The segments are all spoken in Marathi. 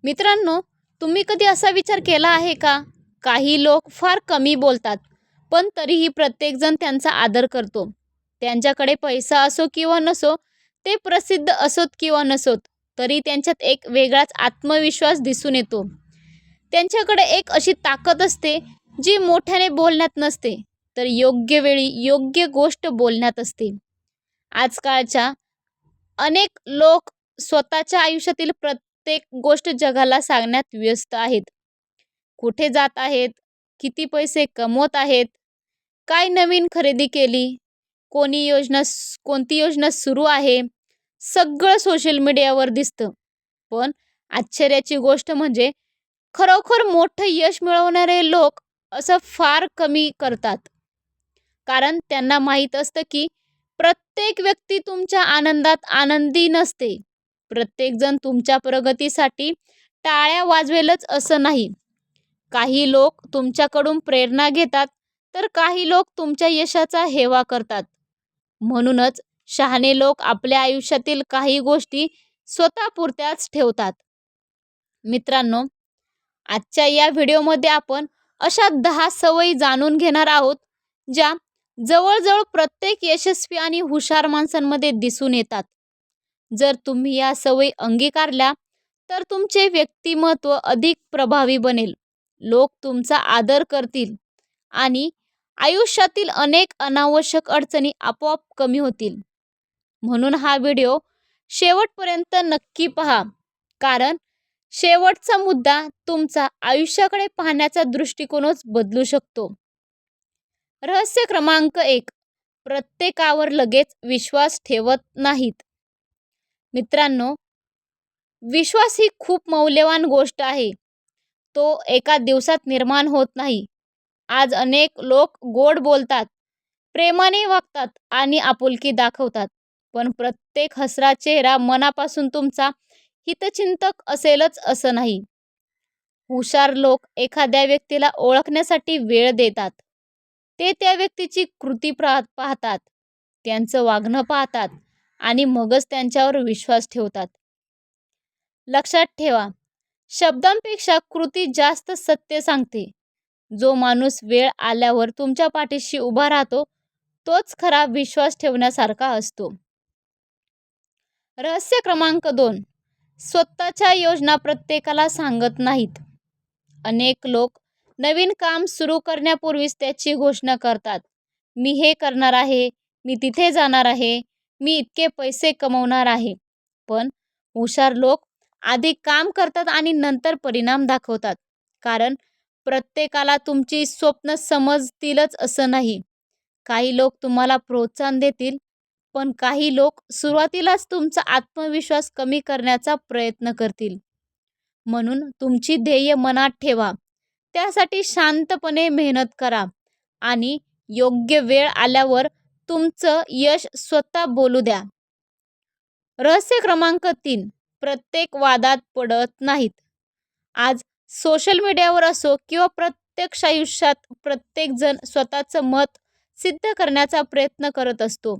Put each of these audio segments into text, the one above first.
मित्रांनो, तुम्ही कधी असा विचार केला आहे का? काही लोक फार कमी बोलतात, पण तरीही प्रत्येकजण त्यांचा आदर करतो. त्यांच्याकडे पैसा असो किंवा नसो, ते प्रसिद्ध असोत किंवा नसोत, तरी त्यांच्यात एक वेगळाच आत्मविश्वास दिसून येतो. त्यांच्याकडे एक अशी ताकद असते, जी मोठ्याने बोलण्यात नसते, तर योग्य वेळी योग्य गोष्ट बोलण्यात असते. आजकालच्या अनेक लोक स्वतःच्या आयुष्यातील प्रत्येक गोष्ट जगाला सांगण्यात व्यस्त आहेत. कुठे जात आहेत, किती पैसे कमवत आहेत, काय नवीन खरेदी केली, कोणती योजना सुरू आहे, सगळं सोशल मीडियावर दिसतं. पण आश्चर्याची गोष्ट म्हणजे खरोखर मोठं यश मिळवणारे लोक असं फार कमी करतात. कारण त्यांना माहीत असतं की प्रत्येक व्यक्ती तुमच्या आनंदात आनंदी नसते. प्रत्येकजण तुमच्या प्रगतीसाठी टाळ्या वाजवेलच असं नाही. काही लोक तुमच्याकडून प्रेरणा घेतात, तर काही लोक तुमच्या यशाचा हेवा करतात. म्हणूनच शहाणे लोक आपल्या आयुष्यातील काही गोष्टी स्वतःपुरत्याच ठेवतात. मित्रांनो, आजच्या या व्हिडिओमध्ये आपण अशा 10 सवयी जाणून घेणार आहोत, ज्या जवळजवळ प्रत्येक यशस्वी आणि हुशार माणसांमध्ये दिसून येतात. जर तुम्ही या सवयी अंगीकारल्या, तर तुमचे व्यक्तिमत्व अधिक प्रभावी बनेल. लोक तुमचा आदर करतील आणि आयुष्यातील अनेक अनावश्यक अडचणी आपोआप कमी होतील. म्हणून हा व्हिडिओ शेवटपर्यंत नक्की पहा, कारण शेवटचा मुद्दा तुमचा आयुष्याकडे पाहण्याचा दृष्टिकोनच बदलू शकतो. रहस्य क्रमांक 1. प्रत्येकावर लगेच विश्वास ठेवत नाहीत. मित्रांनो, विश्वास ही खूप मौल्यवान गोष्ट आहे. तो एका दिवसात निर्माण होत नाही. आज अनेक लोक गोड बोलतात, प्रेमाने वागतात आणि आपुलकी दाखवतात. पण प्रत्येक हसरा चेहरा मनापासून तुमचा हितचिंतक असेलच असं नाही. हुशार लोक एखाद्या व्यक्तीला ओळखण्यासाठी वेळ देतात. ते त्या व्यक्तीची कृती पाहतात, त्यांचं वागणं पाहतात आणि मगच त्यांच्यावर विश्वास ठेवतात. लक्षात ठेवा, शब्दांपेक्षा कृती जास्त सत्य सांगते. जो माणूस वेळ आल्यावर तुमच्या पाठीशी उभा राहतो, तोच खरा विश्वास ठेवण्यासारखा असतो. रहस्य क्रमांक 2. स्वतःच्या योजना प्रत्येकाला सांगत नाहीत. अनेक लोक नवीन काम सुरू करण्यापूर्वीच त्याची घोषणा करतात. मी हे करणार आहे, मी तिथे जाणार आहे, मी इतके पैसे कमवणार आहे. पण हुशार लोक आधी काम करतात आणि नंतर परिणाम दाखवतात. कारण प्रत्येकाला तुमची स्वप्न समजतीलच असं नाही. काही लोक तुम्हाला प्रोत्साहन देतील, पण काही लोक सुरुवातीलाच तुमचा आत्मविश्वास कमी करण्याचा प्रयत्न करतील. म्हणून तुमची ध्येय मनात ठेवा, त्यासाठी शांतपणे मेहनत करा आणि योग्य वेळ आल्यावर तुमचं यश स्वतः बोलू द्या. रहस्य क्रमांक 3. प्रत्येक वादात पडत नाहीत. आज सोशल मीडियावर असो किंवा प्रत्यक्ष आयुष्यात प्रत्येकजण स्वतःचं मत सिद्ध करण्याचा प्रयत्न करत असतो.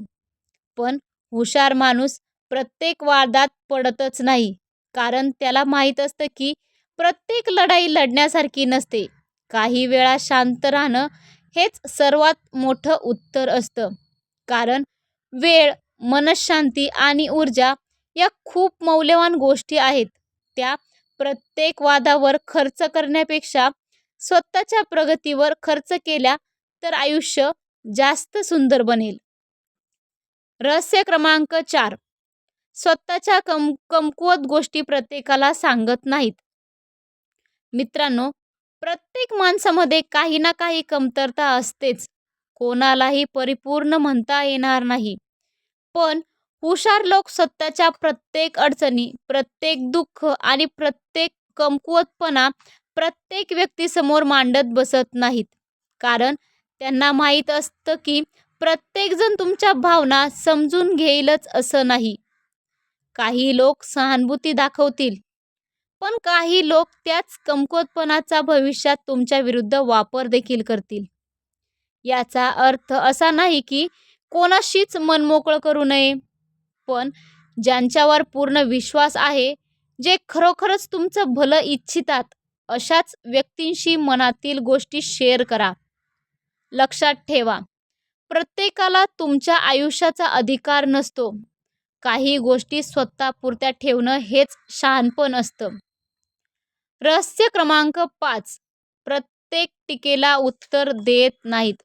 पण हुशार माणूस प्रत्येक वादात पडतच नाही, कारण त्याला माहीत असतं की प्रत्येक लढाई लढण्यासारखी नसते. काही वेळा शांत राहणं हेच सर्वात मोठं उत्तर असतं. कारण वेळ, मनःशांती आणि ऊर्जा या खूप मौल्यवान गोष्टी आहेत. त्या प्रत्येक वादावर खर्च करण्यापेक्षा स्वतःच्या प्रगतीवर खर्च केल्या तर आयुष्य जास्त सुंदर बनेल. रहस्य क्रमांक 4. स्वतःच्या कमकुवत गोष्टी प्रत्येकाला सांगत नाहीत. मित्रांनो, प्रत्येक माणसामध्ये काही ना काही कमतरता असतेच. कोणालाही परिपूर्ण म्हणता येणार नाही. पण हुशार लोक स्वतःच्या प्रत्येक अडचणी, प्रत्येक दुःख आणि प्रत्येक कमकुवतपणा प्रत्येक व्यक्तीसमोर मांडत बसत नाहीत. कारण त्यांना माहीत असतं की प्रत्येकजण तुमच्या भावना समजून घेईलच असं नाही. काही लोक सहानुभूती दाखवतील, पण काही लोक त्याच कमकुवतपणाचा भविष्यात तुमच्या विरुद्ध वापर देखील करतील. याचा अर्थ असा नाही की कोणाशीच मनमोकळं करू नये, पण ज्यांच्यावर पूर्ण विश्वास आहे, जे खरोखरच तुमचं भलं इच्छितात अशाच व्यक्तींशी मनातील गोष्टी शेअर करा. लक्षात ठेवा, प्रत्येकाला तुमच्या आयुष्याचा अधिकार नसतो. काही गोष्टी स्वतःपुरत्या ठेवणं हेच शहाणपण असतं. रहस्य क्रमांक 5. प्रत्येक टीकेला उत्तर देत नाहीत.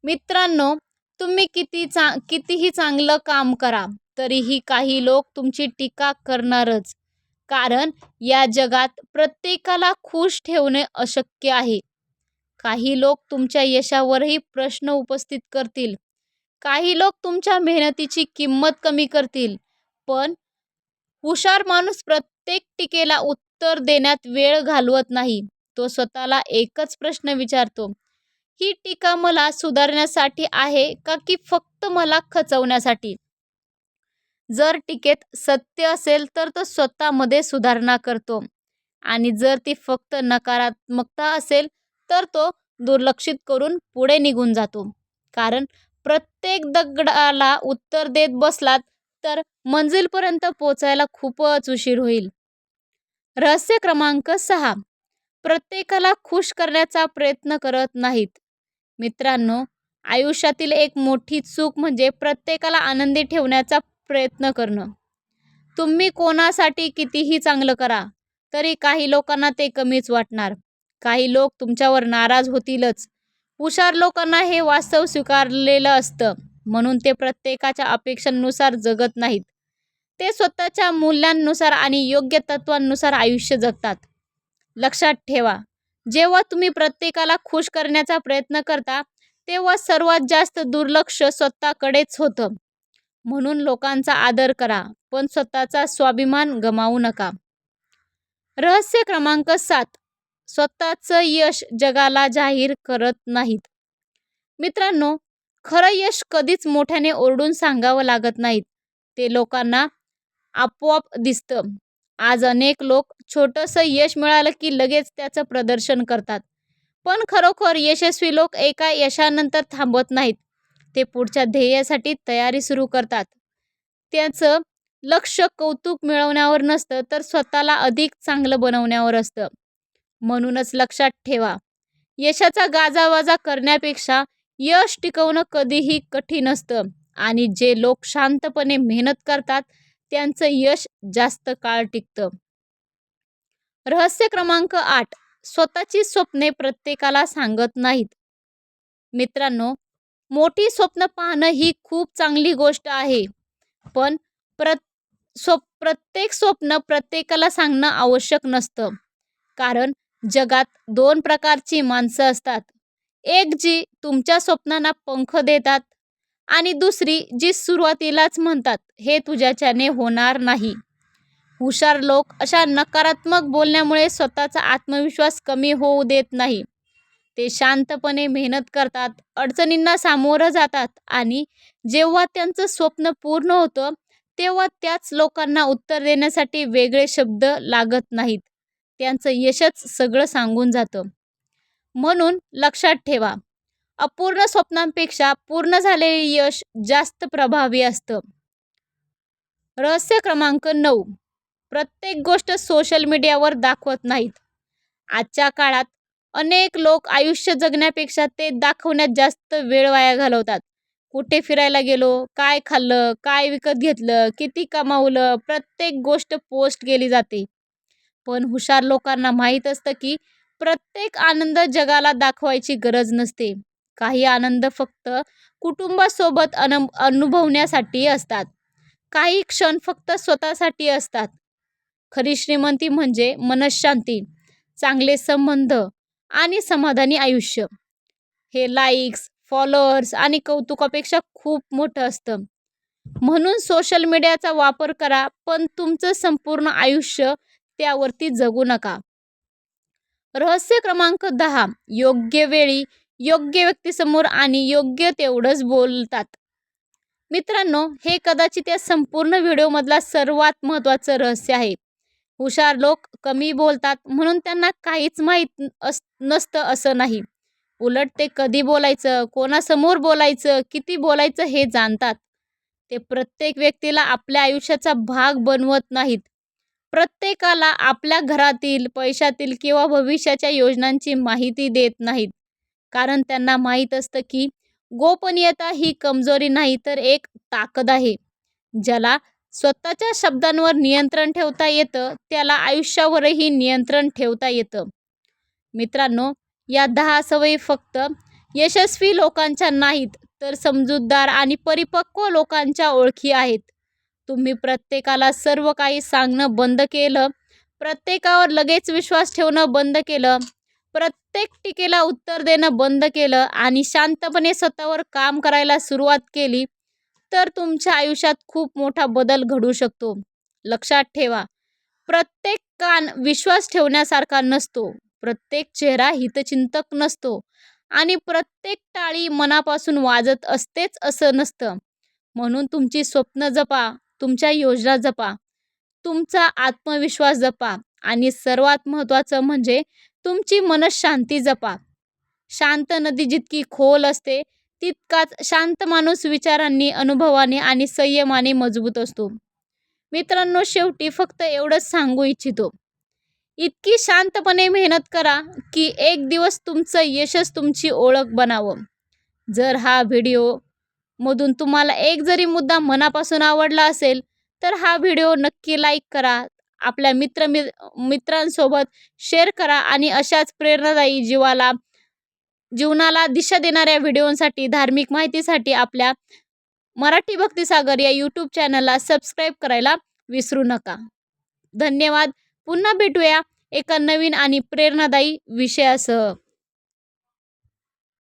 मित्रांनो, तुम्ही कितीही चांगलं काम करा तरीही काही लोक तुमची टीका करणारच. कारण या जगात प्रत्येकाला खुश ठेवणे अशक्य आहे. काही लोक तुमच्या यशावरही प्रश्न उपस्थित करतील. काही लोक तुमच्या मेहनतीची किंमत कमी करतील. पण हुशार माणूस प्रत्येक टीकेला उत्तर देण्यात वेळ घालवत नाही. तो स्वतःला एकच प्रश्न विचारतो, ही टीका मला सुधारण्यासाठी आहे का की फक्त मला खचवण्यासाठी? जर टीकेत सत्य असेल तर तो स्वतःमध्ये सुधारणा करतो आणि जर ती फक्त नकारात्मकता असेल तर तो दुर्लक्षित करून पुढे निघून जातो. कारण प्रत्येक दगडाला उत्तर देत बसलात तर मंजिलपर्यंत पोचायला खूपच उशीर होईल. रहस्य क्रमांक 6. प्रत्येकाला खुश करण्याचा प्रयत्न करत नाहीत. मित्रांनो, आयुष्यातील एक मोठी चूक म्हणजे प्रत्येकाला आनंदी ठेवण्याचा प्रयत्न करणं. तुम्ही कोणासाठी कितीही चांगलं करा तरी काही लोकांना ते कमीच वाटणार. काही लोक तुमच्यावर नाराज होतीलच. हुशार लोकांना हे वास्तव स्वीकारलेलं असतं, म्हणून ते प्रत्येकाच्या अपेक्षांनुसार जगत नाहीत. ते स्वतःच्या मूल्यांनुसार आणि योग्य तत्वांनुसार आयुष्य जगतात. लक्षात ठेवा, जेव्हा तुम्ही प्रत्येकाला खुश करण्याचा प्रयत्न करता तेव्हा सर्वात जास्त दुर्लक्ष स्वतःकडेच होतं. म्हणून लोकांचा आदर करा, पण स्वतःचा स्वाभिमान गमावू नका. रहस्य क्रमांक 7. स्वतःचं यश जगाला जाहीर करत नाहीत. मित्रांनो, खरं यश कधीच मोठ्याने ओरडून सांगावं लागत नाहीत. ते लोकांना आपोआप दिसतं. आज अनेक लोक छोटंसं यश मिळालं की लगेच त्याचं प्रदर्शन करतात. पण खरोखर यशस्वी लोक एका यशानंतर थांबत नाहीत. ते पुढच्या ध्येयासाठी तयारी सुरू करतात. त्यांचं लक्ष कौतुक मिळवण्यावर नसतं तर स्वतःला अधिक चांगलं बनवण्यावर असतं. म्हणूनच लक्षात ठेवा, यशाचा गाजावाजा करण्यापेक्षा यश टिकवणं कधीही कठीण असतं आणि जे लोक शांतपणे मेहनत करतात त्यांचं यश जास्त काळ टिकतं. रहस्य क्रमांक 8. स्वतःची स्वप्ने प्रत्येकाला सांगत नाहीत. मित्रांनो, मोठी स्वप्न पाहणं ही खूप चांगली गोष्ट आहे, पण प्रत्येक स्वप्न प्रत्येकाला सांगणं आवश्यक नसतं. कारण जगात 2 प्रकारची माणसं असतात. एक जी तुमच्या स्वप्नांना पंख देतात आणि दुसरी जी सुरुवातीलाच म्हणतात, हे तुझ्याच्याने होणार नाही. हुशार लोक अशा नकारात्मक बोलण्यामुळे स्वतःचा आत्मविश्वास कमी होऊ देत नाही. ते शांतपणे मेहनत करतात, अडचणींना सामोरं जातात आणि जेव्हा त्यांचं स्वप्न पूर्ण होतं तेव्हा त्याच लोकांना उत्तर देण्यासाठी वेगळे शब्द लागत नाहीत. त्यांचं यशच सगळं सांगून जातं. म्हणून लक्षात ठेवा, अपूर्ण स्वप्नांपेक्षा पूर्ण झालेले यश जास्त प्रभावी असतं. रहस्य क्रमांक 9. प्रत्येक गोष्ट सोशल मीडियावर दाखवत नाहीत. आजच्या काळात अनेक लोक आयुष्य जगण्यापेक्षा ते दाखवण्यात जास्त वेळ वाया घालवतात. कुठे फिरायला गेलो, काय खाल्लं, काय विकत घेतलं, किती कमावलं, प्रत्येक गोष्ट पोस्ट केली जाते. पण हुशार लोकांना माहीत असतं की प्रत्येक आनंद जगाला दाखवायची गरज नसते. काही आनंद फक्त कुटुंबासोबत अनुभवण्यासाठी असतात. काही क्षण फक्त स्वतःसाठी असतात. खरी श्रीमंती म्हणजे मनःशांती, चांगले संबंध आणि समाधानी आयुष्य. हे लाईक्स, फॉलोअर्स आणि कौतुकापेक्षा खूप मोठं असतं. म्हणून सोशल मीडियाचा वापर करा, पण तुमचं संपूर्ण आयुष्य त्यावरती जगू नका. रहस्य क्रमांक 10. योग्य वेळी योग्य व्यक्तीसमोर आणि योग्य तेवढंच बोलतात. मित्रांनो, हे कदाचित या संपूर्ण व्हिडिओमधला सर्वात महत्त्वाचं रहस्य आहे. हुशार लोक कमी बोलतात म्हणून त्यांना काहीच माहीत नसतं असं नाही. उलट ते कधी बोलायचं, कोणासमोर बोलायचं, किती बोलायचं हे जाणतात. ते प्रत्येक व्यक्तीला आपल्या आयुष्याचा भाग बनवत नाहीत. प्रत्येकाला आपल्या घरातील, पैशातील किंवा भविष्याच्या योजनांची माहिती देत नाहीत. कारण त्यांना माहीत असतं की गोपनीयता ही कमजोरी नाही तर एक ताकद आहे. ज्याला स्वतःच्या शब्दांवर नियंत्रण ठेवता येतं, त्याला आयुष्यावरही नियंत्रण ठेवता येतं. मित्रांनो, या 10 सवयी फक्त यशस्वी लोकांच्या नाहीत, तर समजूतदार आणि परिपक्व लोकांच्या ओळखी आहेत. तुम्ही प्रत्येकाला सर्व काही सांगणं बंद केलं, प्रत्येकावर लगेच विश्वास ठेवणं बंद केलं, प्रत्येक टीकेला उत्तर देणं बंद केलं आणि शांतपणे स्वतःवर काम करायला सुरुवात केली, तर तुमच्या आयुष्यात खूप मोठा बदल घडू शकतो. लक्षात ठेवा, प्रत्येक कान विश्वास ठेवण्यासारखा नसतो, प्रत्येक चेहरा हितचिंतक नसतो आणि प्रत्येक टाळी मनापासून वाजत असतेच असं नसतं. म्हणून तुमची स्वप्न जपा, तुमच्या योजना जपा, तुमचा आत्मविश्वास जपा आणि सर्वात महत्त्वाचं म्हणजे तुमची मनःशांती जपा. शांत नदी जितकी खोल असते, तितकाच शांत माणूस विचारांनी, अनुभवाने आणि संयमाने मजबूत असतो. मित्रांनो, शेवटी फक्त एवढंच सांगू इच्छितो, इतकी शांतपणे मेहनत करा की एक दिवस तुमचं यशच तुमची ओळख बनावं. जर हा व्हिडिओ मधून तुम्हाला एक जरी मुद्दा मनापासून आवडला असेल, तर हा व्हिडिओ नक्की लाईक करा, आपल्या मित्रांसोबत शेअर करा आणि अशाच प्रेरणादायी जीवनाला दिशा देणाऱ्या व्हिडिओसाठी, धार्मिक माहितीसाठी आपल्या मराठी भक्तिसागर या यूट्यूब चॅनलला सबस्क्राईब करायला विसरू नका. धन्यवाद. पुन्हा भेटूया एका नवीन आणि प्रेरणादायी विषयासह.